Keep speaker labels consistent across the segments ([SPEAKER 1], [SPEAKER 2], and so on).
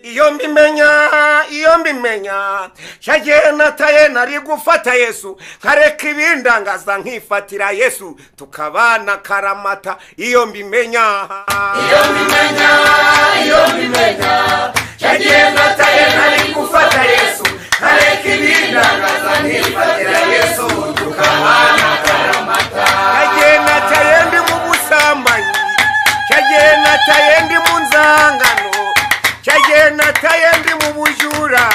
[SPEAKER 1] Iyo mbimenya cyagiye nataye nari gufata Yesu nkareka ibindangaza nkifatira Yesu tukabana karamata. Iyo mbimenya cyagiye nataye nari gufata Yesu nkareka ibindangaza nkifatira Yesu tukabana karamata. Cyagiye nataye ndi mu busambanyi, cyagiye nataye ndi mu nzangano, cyagiye nataye ndi mu bujura,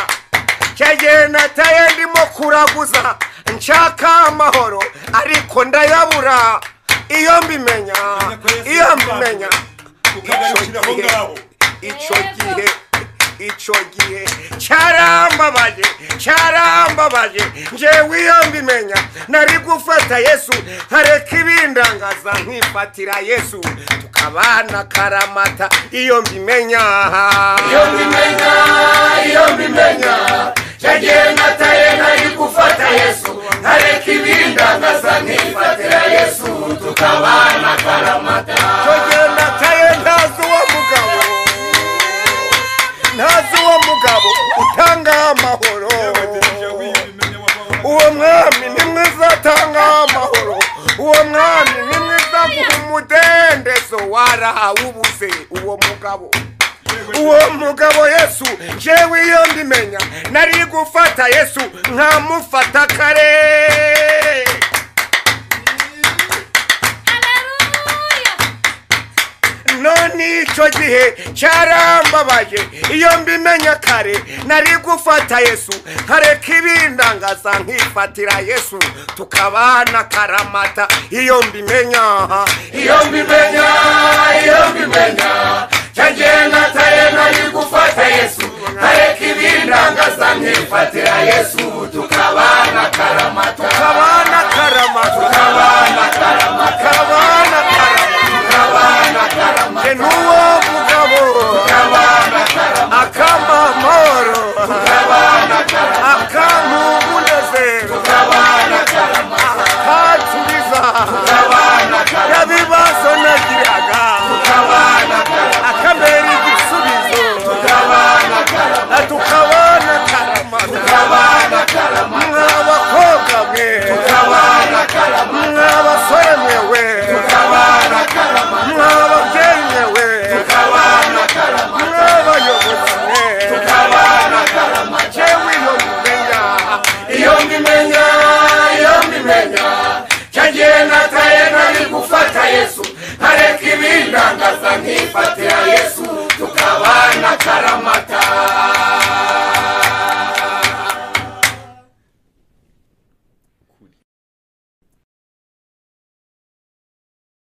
[SPEAKER 1] cyagiye nataye ndimo kuraguza nshaka amahoro ariko ndayabura. Iyo mbimenya icyo gihe cyarambabaje njyewe. Iyo mbimenya nari gufata Yesu nkareka ibindangaza nkifatira Yesu tukabana karamata. Iyo mbimenya cyagiye nataye nari gufata Yesu nkareka ibindangaza nkifatira Yesu tukabana karamata. Cyagiye nataye ntazi uwo mugabo utanga amahoro. Uwo mwami ni mwiza atanga amahoro, uwo mwami ni mwiza guha umudendezo warawubuze. Uwo mugabo Yesu njyewe iyo mbimenya nari gufata Yesu nkamufata kare. None icyo gihe cyarambabaje. Iyo mbimenya kare nari gufata Yesu nkareka ibindangaza nkifatira Yesu tukabana karamata. Iyo mbimenya cyagiye nataye nari gufata Yesu nkareka ibindangaza nkifatira Yesu tukabana karamata. Nuwo mugabo akamba amahoro, akamba umunezero.